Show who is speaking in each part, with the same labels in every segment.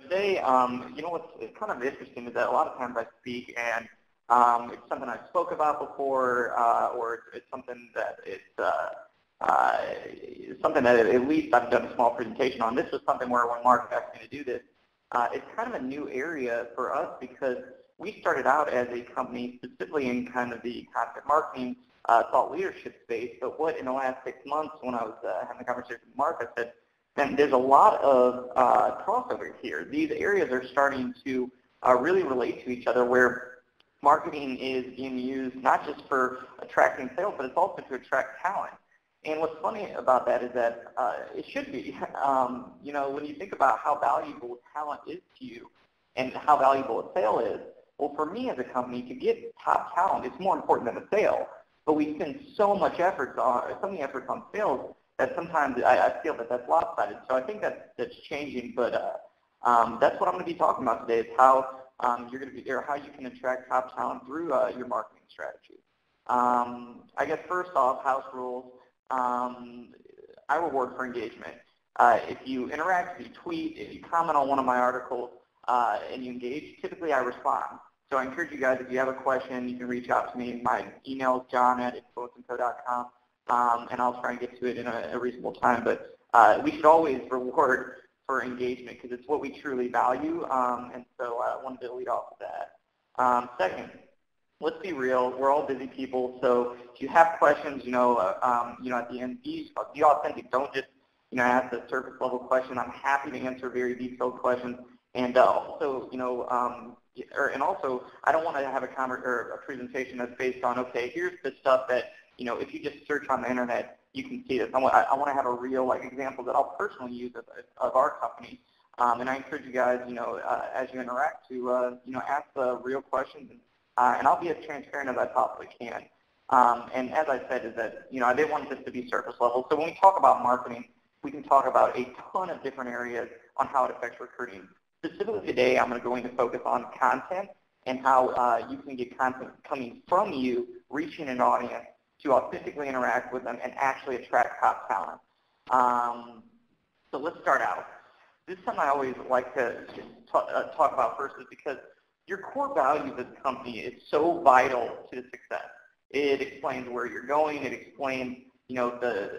Speaker 1: Today, what's kind of interesting is that a lot of times I speak and it's something I spoke about before, or it's something that something that at least I've done a small presentation on. This was something where when Mark asked me to do this, it's kind of a new area for us because we started out as a company specifically in kind of the content marketing, thought leadership space. But what in the last 6 months when I was having a conversation with Mark, I said, then there's a lot of crossover here. These areas are starting to really relate to each other where marketing is being used not just for attracting sales, but it's also to attract talent. And what's funny about that is that it should be. When you think about how valuable talent is to you and how valuable a sale is, well, for me as a company, to get top talent, it's more important than a sale. But we spend so many efforts on sales that sometimes I feel that that's lopsided. So I think that's changing. But that's what I'm going to be talking about today is how you're going to be, or how you can attract top talent through your marketing strategy. I guess first off, house rules. I reward for engagement. If you interact, if you tweet, if you comment on one of my articles, and you engage, typically I respond. So I encourage you guys, if you have a question, you can reach out to me. My email is john@influenceandco.com, and I'll try and get to it in a reasonable time. But we should always reward for engagement because it's what we truly value, and so I wanted to lead off with that. Second, let's be real. We're all busy people, so if you have questions, at the end, be authentic. Don't just, ask a surface level question. I'm happy to answer very detailed questions, and also, I don't want to have a presentation that's based on, okay, here's the stuff that, if you just search on the internet, you can see this. I want to have a real example that I'll personally use of our company, and I encourage you guys, as you interact, to ask the real questions. And I'll be as transparent as I possibly can. And as I said, is that, I didn't want this to be surface level. So when we talk about marketing, we can talk about a ton of different areas on how it affects recruiting. Specifically today, I'm going to focus on content and how you can get content coming from you, reaching an audience to authentically interact with them and actually attract top talent. So let's start out. This is something I always like to talk about first is because your core values as a company is so vital to the success. It explains where you're going. It explains,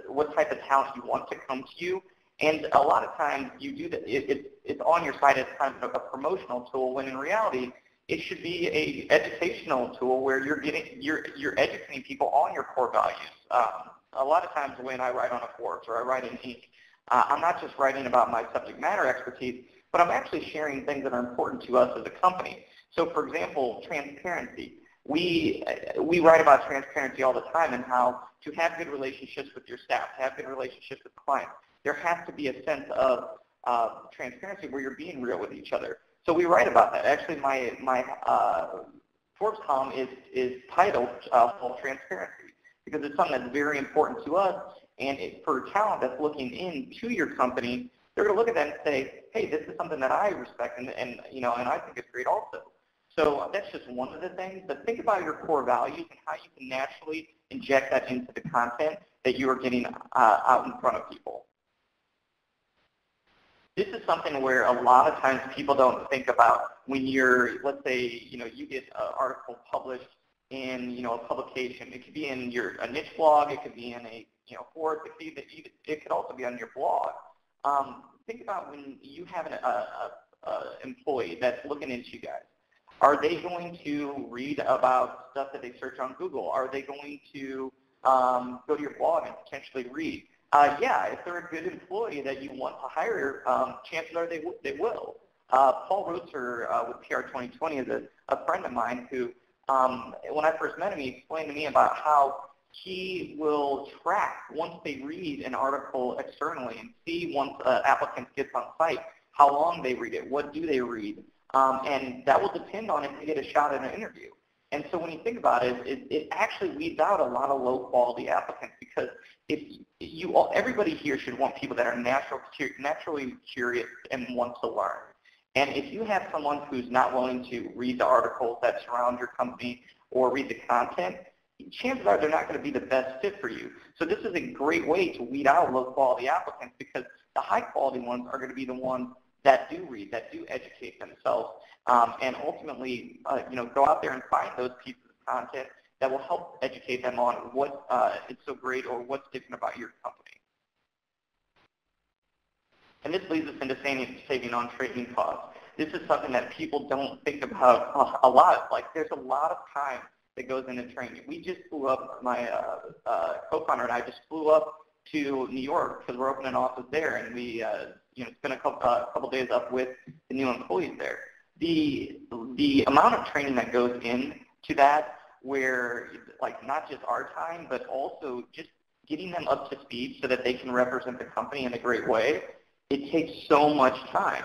Speaker 1: what type of talent you want to come to you. And a lot of times you do that. It's on your site as kind of a promotional tool when in reality it should be a educational tool where you're educating people on your core values. A lot of times when I write on a Forbes or I write in Inc., I'm not just writing about my subject matter expertise, but I'm actually sharing things that are important to us as a company. So, for example, transparency. We write about transparency all the time and how to have good relationships with your staff, to have good relationships with clients. There has to be a sense of transparency where you're being real with each other. So we write about that. Actually, my Forbes column is titled Full Transparency because it's something that's very important to us. And for talent that's looking into your company, they're going to look at that and say, hey, this is something that I respect and I think it's great also. So that's just one of the things. But think about your core values and how you can naturally inject that into the content that you are getting out in front of people. This is something where a lot of times people don't think about when you're, let's say, you get an article published in, a publication. It could be in a niche blog. It could be in a, Forbes. It could also be on your blog. Think about when you have an employee that's looking into you guys. Are they going to read about stuff that they search on Google? Are they going to go to your blog and potentially read? Yeah, if they're a good employee that you want to hire, chances are they will. Paul Roetzer with PR 2020 is a friend of mine who, when I first met him, he explained to me about how he will track once they read an article externally and see once applicants get on site, how long they read it, what do they read, and that will depend on if they get a shot at an interview. And so when you think about it, it actually weeds out a lot of low-quality applicants because everybody here should want people that are naturally curious and want to learn. And if you have someone who's not willing to read the articles that surround your company or read the content, chances are they're not going to be the best fit for you. So this is a great way to weed out low-quality applicants because the high-quality ones are going to be the ones that do read, that do educate themselves, and ultimately, go out there and find those pieces of content that will help educate them on what is so great or what's different about your company. And this leads us into saving on training costs. This is something that people don't think about a lot. Like, there's a lot of time that goes into training. We just flew up, my co-founder and I just flew up to New York because we're opening an office there, and we spent a couple days up with the new employees there. The amount of training that goes into that, where like not just our time, but also just getting them up to speed so that they can represent the company in a great way, it takes so much time.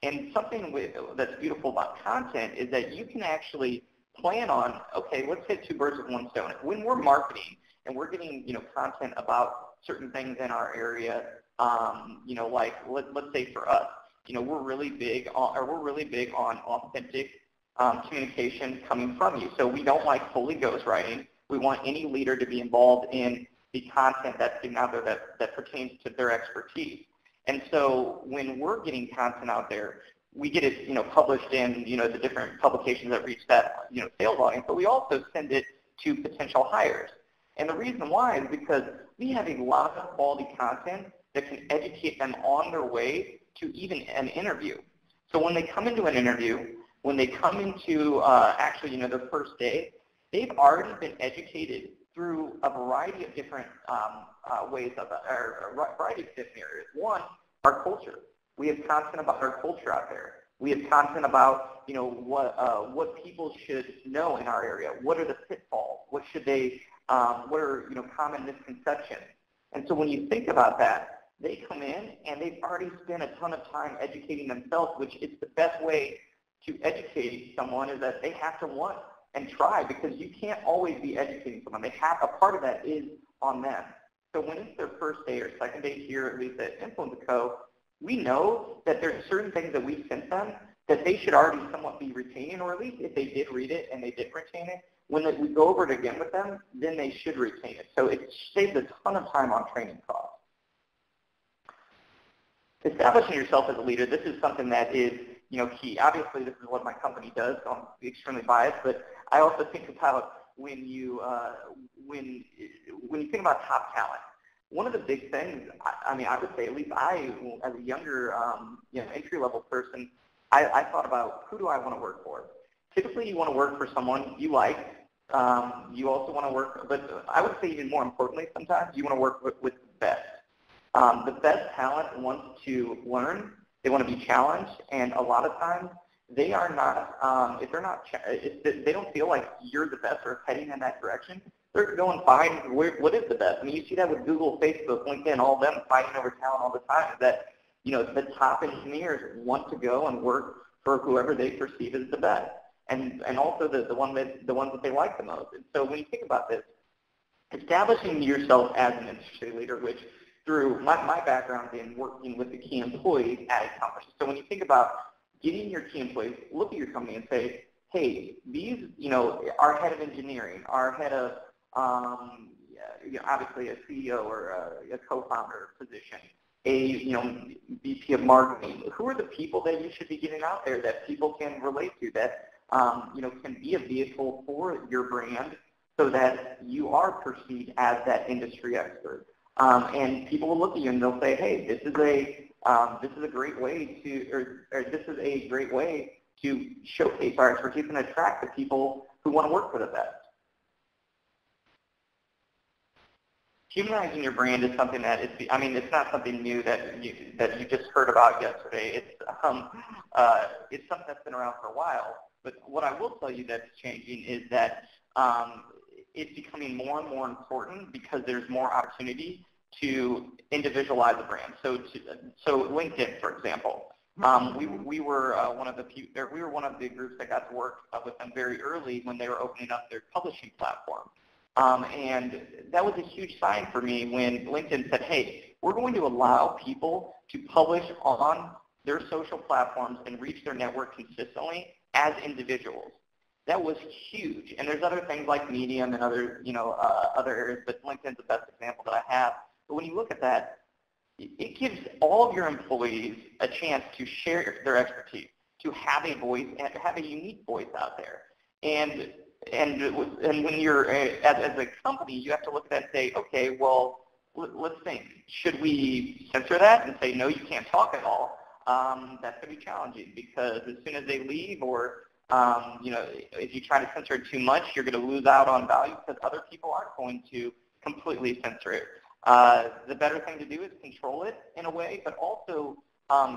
Speaker 1: And something that's beautiful about content is that you can actually plan on, okay, let's hit two birds with one stone. When we're marketing and we're getting content about certain things in our area, like let's say for us, we're really big on authentic communication coming from you. So we don't like fully ghostwriting. We want any leader to be involved in the content that's getting out there that pertains to their expertise. And so when we're getting content out there, we get it, published in, the different publications that reach that, sales audience, but we also send it to potential hires. And the reason why is because we have a lot of quality content that can educate them on their way to even an interview. So when they come into an interview, when they come into their first day, they've already been educated through a variety of different ways or a variety of different areas. One, our culture. We have content about our culture out there. We have content about what people should know in our area. What are the pitfalls? What should they? What are common misconceptions? And so when you think about that, they come in and they've already spent a ton of time educating themselves, which is the best way to educate someone is that they have to want and try, because you can't always be educating someone. A part of that is on them. So when it's their first day or second day here, at least at Influence Co., we know that there's certain things that we sent them that they should already somewhat be retaining, or at least if they did read it and they did retain it, when we go over it again with them, then they should retain it. So it saves a ton of time on training costs. Establishing yourself as a leader, this is something that is key. Obviously, this is what my company does, so I'm extremely biased, but I also think about when you think about top talent, one of the big things, I would say, at least I, as a younger, entry-level person, I thought about, who do I want to work for? Typically, you want to work for someone you like. You also want to work, but I would say even more importantly, sometimes you want to work with the best. The best talent wants to learn. They want to be challenged, and a lot of times they are not. If they don't feel like you're the best or heading in that direction, they're going to find what is the best. You see that with Google, Facebook, LinkedIn, all of them fighting over talent all the time. That the top engineers want to go and work for whoever they perceive as the best, and also the ones that they like the most. And so when you think about this, establishing yourself as an industry leader, which through my background in working with the key employees at a company. So when you think about getting your key employees, look at your company and say, hey, these, our head of engineering, our head of, obviously a CEO or a co-founder position, a, VP of marketing, who are the people that you should be getting out there that people can relate to, that, can be a vehicle for your brand so that you are perceived as that industry expert. And people will look at you and they'll say, hey, this is a great way to, or this is a great way to showcase our expertise and attract the people who want to work for the best. Humanizing your brand is something that it's not something new that you just heard about yesterday. It's something that's been around for a while. But what I will tell you that's changing is that it's becoming more and more important because there's more opportunity to individualize a brand. So LinkedIn, for example, we were one of the groups that got to work with them very early when they were opening up their publishing platform. And that was a huge sign for me when LinkedIn said, hey, we're going to allow people to publish on their social platforms and reach their network consistently as individuals. That was huge. And there's other things like Medium and other, other areas, but LinkedIn's the best example that I have. But when you look at that, it gives all of your employees a chance to share their expertise, to have a voice, and have a unique voice out there. And when you're, as a company, you have to look at that and say, okay, well, let's think. Should we censor that and say, no, you can't talk at all? That's going to be challenging, because as soon as they leave, or if you try to censor it too much, you're going to lose out on value, because other people aren't going to completely censor it. The better thing to do is control it in a way, but also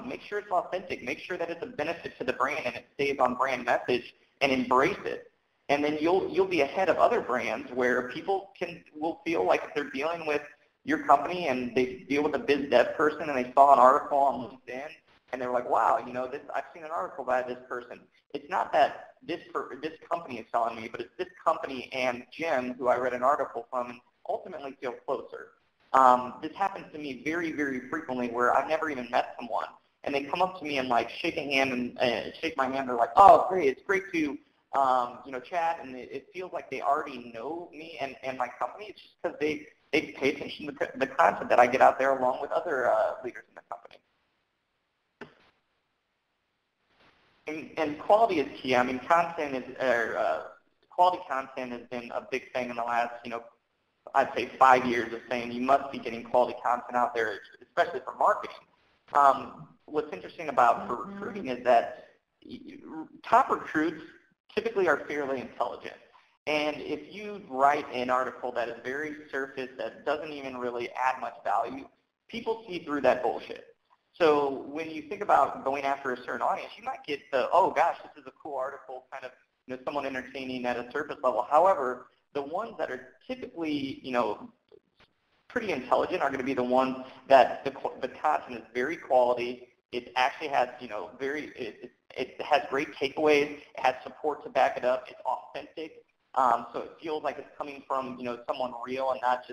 Speaker 1: make sure it's authentic. Make sure that it's a benefit to the brand and it stays on brand message, and embrace it. And then you'll be ahead of other brands, where people will feel like if they're dealing with your company and they deal with a biz dev person and they saw an article on LinkedIn and they're like, wow, I've seen an article by this person. It's not that this company is telling me, but it's this company and Jim, who I read an article from, and ultimately feel closer. This happens to me very, very frequently, where I've never even met someone, and they come up to me and like shake a hand and shake my hand. They're like, oh, great, it's great to chat, and it feels like they already know me and my company. It's just because they pay attention to the content that I get out there, along with other leaders in the company. And quality is key. I mean, quality content has been a big thing in the last, I'd say 5 years, of saying you must be getting quality content out there, especially for marketing. What's interesting about for recruiting is that top recruits typically are fairly intelligent. And if you write an article that is very surface, that doesn't even really add much value, people see through that bullshit. So when you think about going after a certain audience, you might get the, oh gosh, this is a cool article, kind of somewhat entertaining at a surface level. However, the ones that are typically pretty intelligent are going to be the ones that the content is very quality. It actually has it has great takeaways. It has support to back it up. It's authentic. So it feels like it's coming from someone real, and not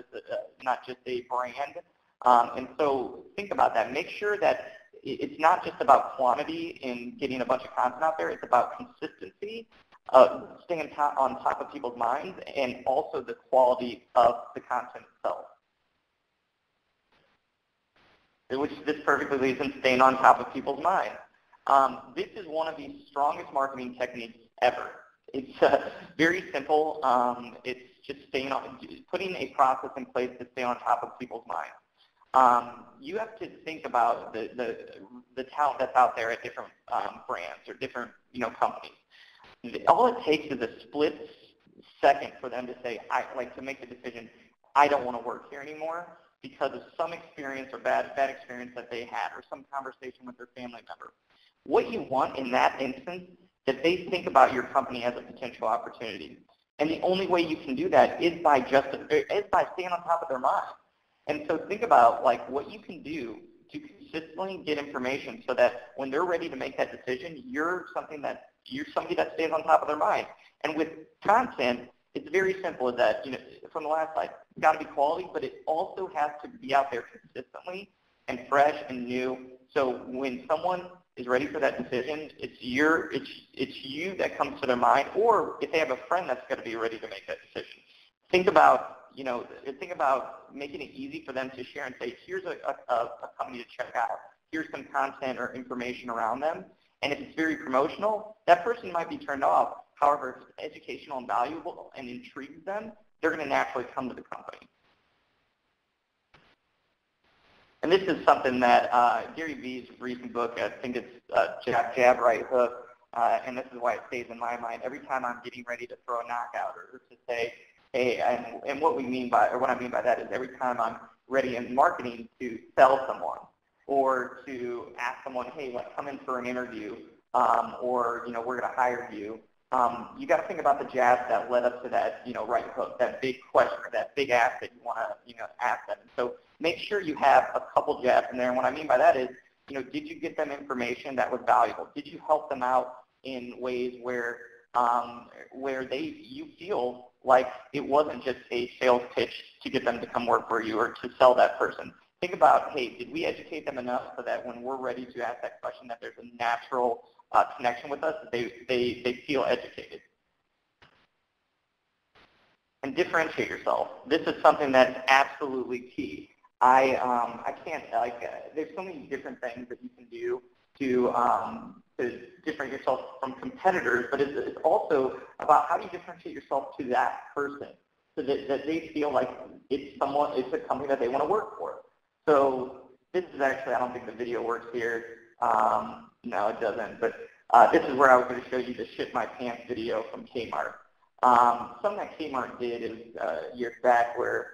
Speaker 1: just a brand. And so think about that. Make sure that it's not just about quantity in getting a bunch of content out there. It's about consistency, staying on top of people's minds, and also the quality of the content itself. Which this perfectly leads in staying on top of people's minds. This is one of the strongest marketing techniques ever. It's very simple. It's just putting a process in place to stay on top of people's minds. You have to think about the talent that's out there at different brands or different companies. All it takes is a split second for them to say, to make the decision, I don't want to work here anymore, because of some experience or bad experience that they had, or some conversation with their family member. What you want in that instance, that they think about your company as a potential opportunity. And the only way you can do that is by staying on top of their mind. And so think about what you can do to consistently get information, so that when they're ready to make that decision, you're somebody that stays on top of their mind. And with content, it's very simple. Is that from the last slide, it's got to be quality, but it also has to be out there consistently and fresh and new. So when someone is ready for that decision, it's you that comes to their mind, or if they have a friend that's going to be ready to make that decision. Think about making it easy for them to share and say, here's a company to check out. Here's some content or information around them. And if it's very promotional, that person might be turned off. However, if it's educational and valuable and intrigues them, they're going to naturally come to the company. And this is something that Gary Vee's recent book, I think it's Jab, Right Hook, and this is why it stays in my mind. Every time I'm getting ready to throw a knockout, or to say, hey, and what I mean by that is every time I'm ready in marketing to sell someone, or to ask someone, hey, come in for an interview, or we're going to hire you. You got to think about the jabs that led up to that, right hook, that big question, or that big ask that you want to, ask them. So make sure you have a couple jabs in there. And what I mean by that is, did you get them information that was valuable? Did you help them out in ways where you feel like it wasn't just a sales pitch to get them to come work for you or to sell that person? Think about, hey, did we educate them enough so that when we're ready to ask that question, that there's a natural connection with us, that they feel educated. And differentiate yourself. This is something that's absolutely key. I can't, there's so many different things that you can do to differentiate yourself from competitors, but it's also about how do you differentiate yourself to that person so that they feel like it's a company that they want to work for. So this is actually, I don't think the video works here. No, it doesn't, but this is where I was going to show you the shit my pants video from Kmart. Something that Kmart did is years back where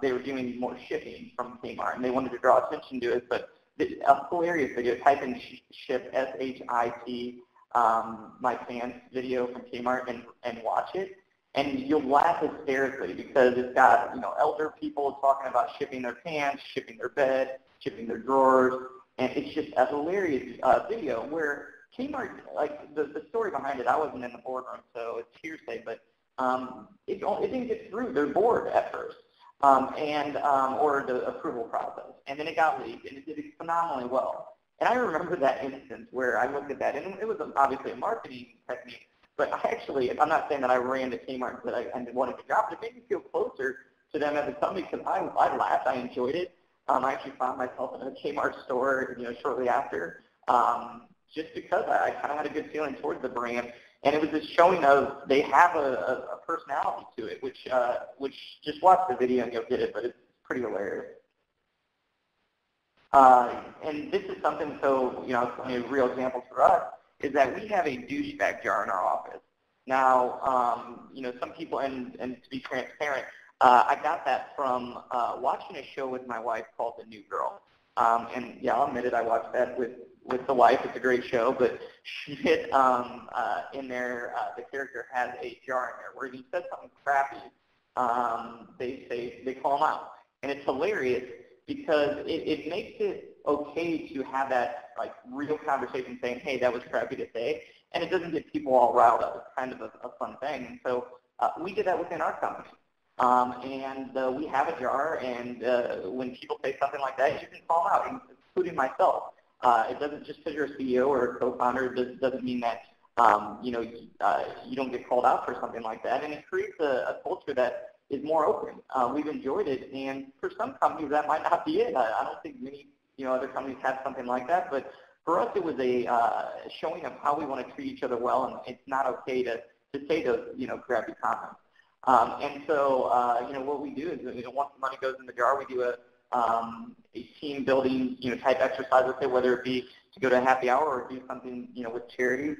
Speaker 1: they were doing more shipping from Kmart, and they wanted to draw attention to it, but a hilarious video. Type in ship, S-H-I-T, my pants video from Kmart and watch it, and you'll laugh hysterically because it's got, elder people talking about shipping their pants, shipping their bed, shipping their drawers, and it's just a hilarious video where Kmart, like the story behind it, I wasn't in the boardroom, so it's hearsay, but it didn't get through their board at first. Or the approval process. And then it got leaked, and it did phenomenally well. And I remember that instance where I looked at that, and it was obviously a marketing technique, but I'm not saying that I ran to Kmart and I wanted to drop it. It made me feel closer to them as a company because I laughed, I enjoyed it. I actually found myself in a Kmart store, shortly after, just because I kind of had a good feeling towards the brand. And it was this showing of they have a personality to it, which just watch the video and you'll get it, but it's pretty hilarious. And this is something, so, a real example for us is that we have a douchebag jar in our office. Now, some people, and to be transparent, I got that from watching a show with my wife called The New Girl. And yeah, I'll admit it, I watched that with the wife. It's a great show, but Schmidt in there, the character has a jar in there where if he says something crappy, they call him out, and it's hilarious because it makes it okay to have that real conversation saying, hey, that was crappy to say, and it doesn't get people all riled up. It's kind of a fun thing, and so we did that within our company. We have a jar, and when people say something like that, you can call them out, including myself. It doesn't, just because you're a CEO or a co-founder, doesn't mean that you don't get called out for something like that. And it creates a culture that is more open. We've enjoyed it, and for some companies that might not be it. I don't think many other companies have something like that. But for us, it was a showing of how we want to treat each other well, and it's not okay to say those crappy comments. And so what we do is once the money goes in the jar, we do a team building type exercise with it, whether it be to go to a happy hour or do something with charity.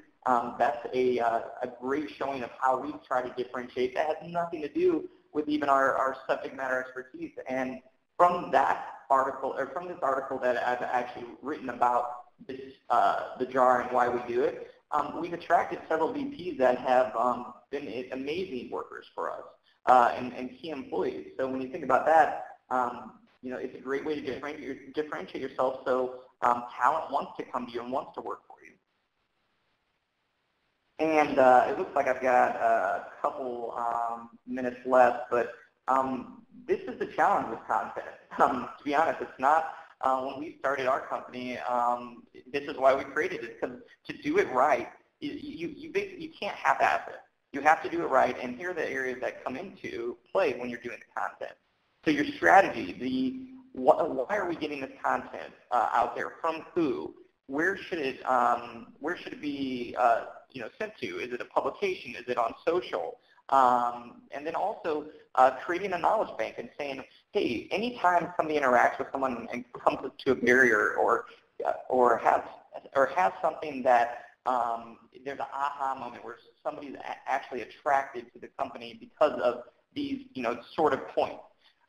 Speaker 1: That's a great showing of how we try to differentiate. That has nothing to do with even our subject matter expertise. And from that article, or from this article that I've actually written about this, the jar and why we do it, we've attracted several VPs that have been amazing workers for us and key employees. So when you think about that, it's a great way to differentiate yourself so talent wants to come to you and wants to work for you. And it looks like I've got a couple minutes left, but this is the challenge with content. To be honest, it's not, when we started our company, this is why we created it, because to do it right, you can't half-ass it. You have to do it right, and here are the areas that come into play when you're doing the content. So your strategy, why are we getting this content out there? From who? Where should it be sent to? Is it a publication? Is it on social? And then also creating a knowledge bank and saying, hey, anytime somebody interacts with someone and comes to a barrier or has something that there's an aha moment where somebody's actually attracted to the company because of these sort of points.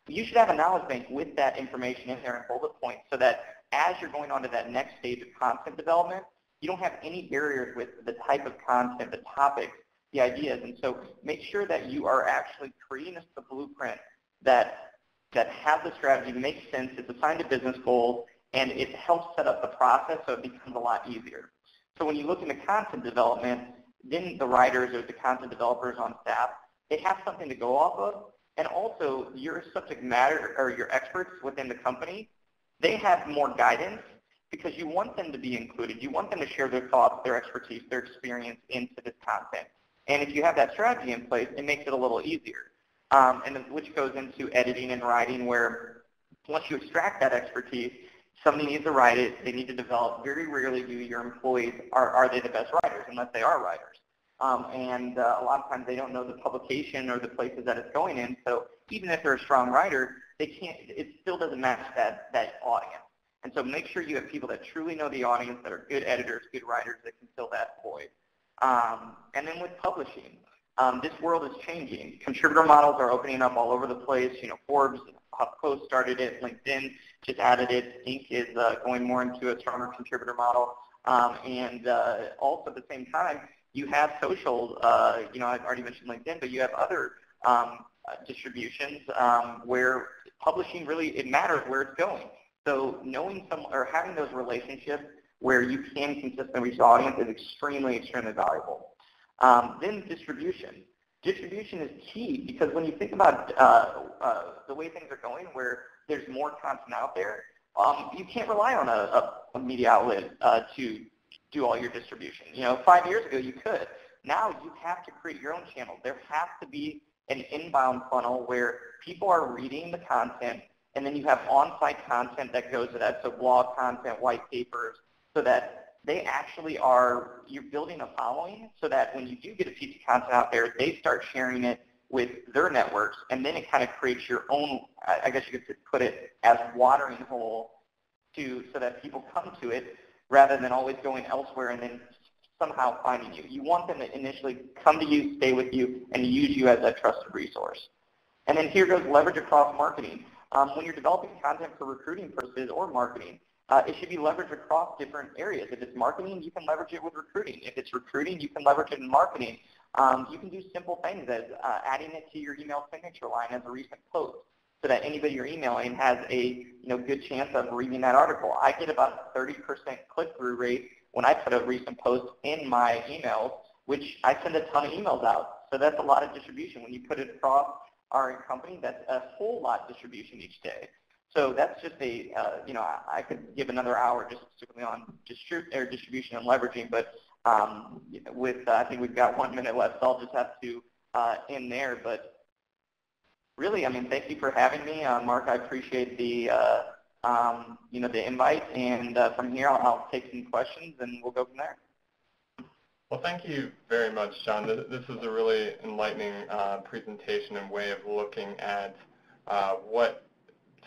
Speaker 1: You should have a knowledge bank with that information in there and bullet points so that as you're going on to that next stage of content development, you don't have any barriers with the type of content, the topics, the ideas. And so make sure that you are actually creating the blueprint that has the strategy, makes sense, it's assigned to business goals, and it helps set up the process so it becomes a lot easier. So when you look into content development, then the writers or the content developers on staff, they have something to go off of. And also, your subject matter or your experts within the company, they have more guidance because you want them to be included. You want them to share their thoughts, their expertise, their experience into this content. And if you have that strategy in place, it makes it a little easier. And then, which goes into editing and writing where Once you extract that expertise, somebody needs to write it. They need to develop. Very rarely do your employees, are they the best writers, unless they are writers. A lot of times they don't know the publication or the places that it's going in. So even if they're a strong writer, they can't. It still doesn't match that audience. And so make sure you have people that truly know the audience, that are good editors, good writers, that can fill that void. And then with publishing, this world is changing. Contributor models are opening up all over the place. Forbes, HuffPost started it. LinkedIn just added it. Inc. is going more into a stronger contributor model. Also at the same time, you have social. I've already mentioned LinkedIn, but you have other distributions where publishing really, it matters where it's going. So knowing or having those relationships where you can consistently reach the audience is extremely, extremely valuable. Then distribution. Distribution is key, because when you think about the way things are going, where there's more content out there, you can't rely on a media outlet to do all your distribution. 5 years ago you could. Now you have to create your own channel. There has to be an inbound funnel where people are reading the content, and then you have on-site content that goes to that, so blog content, white papers, so that they actually you're building a following, so that when you do get a piece of content out there, they start sharing it with their networks, and then it kind of creates your own, I guess you could put it as watering hole so that people come to it rather than always going elsewhere and then somehow finding you. You want them to initially come to you, stay with you, and use you as that trusted resource. And then here goes leverage across marketing. When you're developing content for recruiting purposes or marketing, it should be leveraged across different areas. If it's marketing, you can leverage it with recruiting. If it's recruiting, you can leverage it in marketing. You can do simple things as adding it to your email signature line as a recent post, so that anybody you're emailing has a good chance of reading that article. I get about a 30% click-through rate when I put a recent post in my emails, which I send a ton of emails out. So that's a lot of distribution. When you put it across our company, that's a whole lot of distribution each day. So that's just I could give another hour just specifically on distribution and leveraging, but I think we've got 1 minute left, so I'll just have to end there. But really, thank you for having me, Mark. I appreciate the the invite, and from here I'll take some questions and we'll go from there.
Speaker 2: Well, thank you very much, John. This was a really enlightening presentation and way of looking at what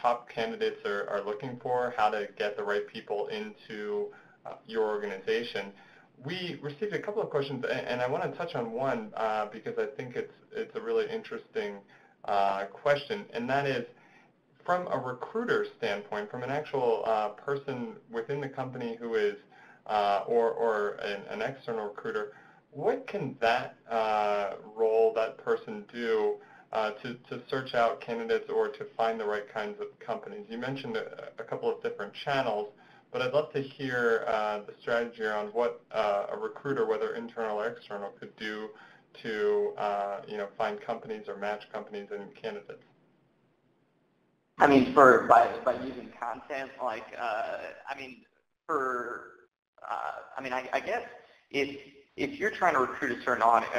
Speaker 2: top candidates are looking for, how to get the right people into your organization. We received a couple of questions, and I want to touch on one because I think it's a really interesting question, and that is, from a recruiter standpoint, from an actual person within the company who is or an external recruiter, what can that role, that person do to search out candidates or to find the right kinds of companies? You mentioned a couple of different channels, but I'd love to hear the strategy around what a recruiter, whether internal or external, could do to find companies or match companies and candidates.
Speaker 1: By using content, I guess if you're trying to recruit a certain audience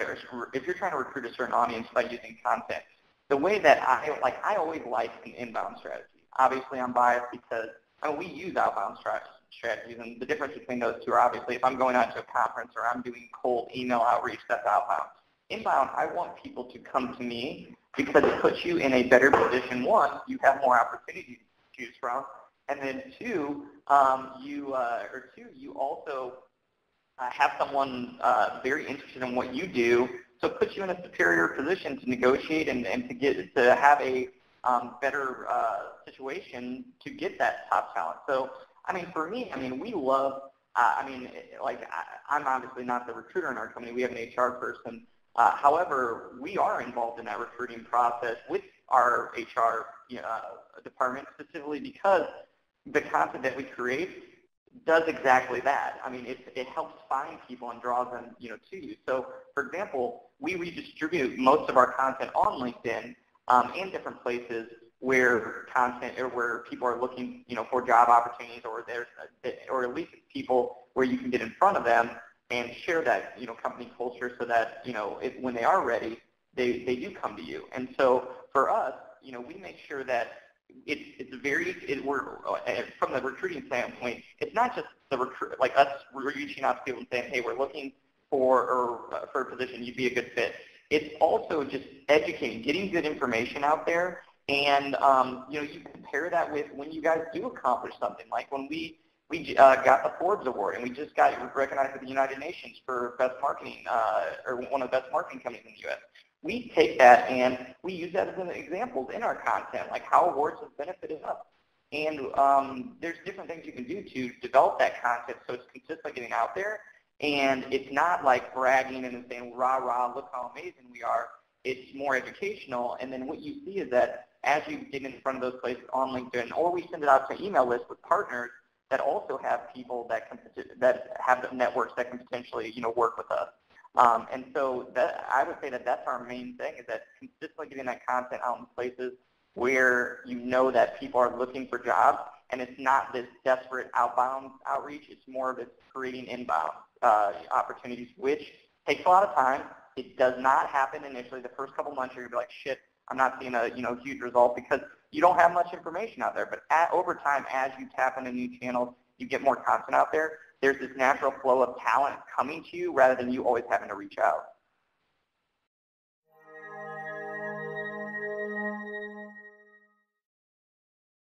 Speaker 1: by using content, the way that I always like an inbound strategy. Obviously, I'm biased because we use outbound strategies, and the difference between those two are obviously if I'm going out to a conference or I'm doing cold email outreach, that's outbound. Inbound, I want people to come to me because it puts you in a better position. One, you have more opportunities to choose from, and then two, you also have someone very interested in what you do, so it puts you in a superior position to negotiate and to have a better situation to get that top talent. So, for me, we love, I'm obviously not the recruiter in our company. We have an HR person. However, we are involved in that recruiting process with our HR department, specifically because the content that we create does exactly that. It helps find people and draws them to you. So, for example, we redistribute most of our content on LinkedIn and different places where people are looking for job opportunities, or at least people where you can get in front of them and share that company culture, so that when they are ready, they do come to you. And so for us, we make sure that we're from the recruiting standpoint, it's not just like us reaching out to people and saying, hey, we're looking for a position, you'd be a good fit. It's also just educating, getting good information out there, and you compare that with when you guys do accomplish something. Like when we got the Forbes Award, and we just got recognized at the United Nations for best marketing, or one of the best marketing companies in the U.S. We take that and we use that as an example in our content, like how awards have benefited us. And there's different things you can do to develop that content so it's consistently getting out there. And it's not like bragging and saying, rah, rah, look how amazing we are. It's more educational. And then what you see is that as you get in front of those places on LinkedIn, or we send it out to email lists with partners that also have people that have networks that can potentially, work with us. And so I would say that that's our main thing, is that consistently getting that content out in places where you know that people are looking for jobs, and it's not this desperate outbound outreach. It's more of it's creating inbound opportunities, which takes a lot of time. It does not happen initially. The first couple months, you're going to be like, shit, I'm not seeing a huge result because you don't have much information out there. But over time, as you tap into new channels, you get more content out there, there's this natural flow of talent coming to you rather than you always having to reach out.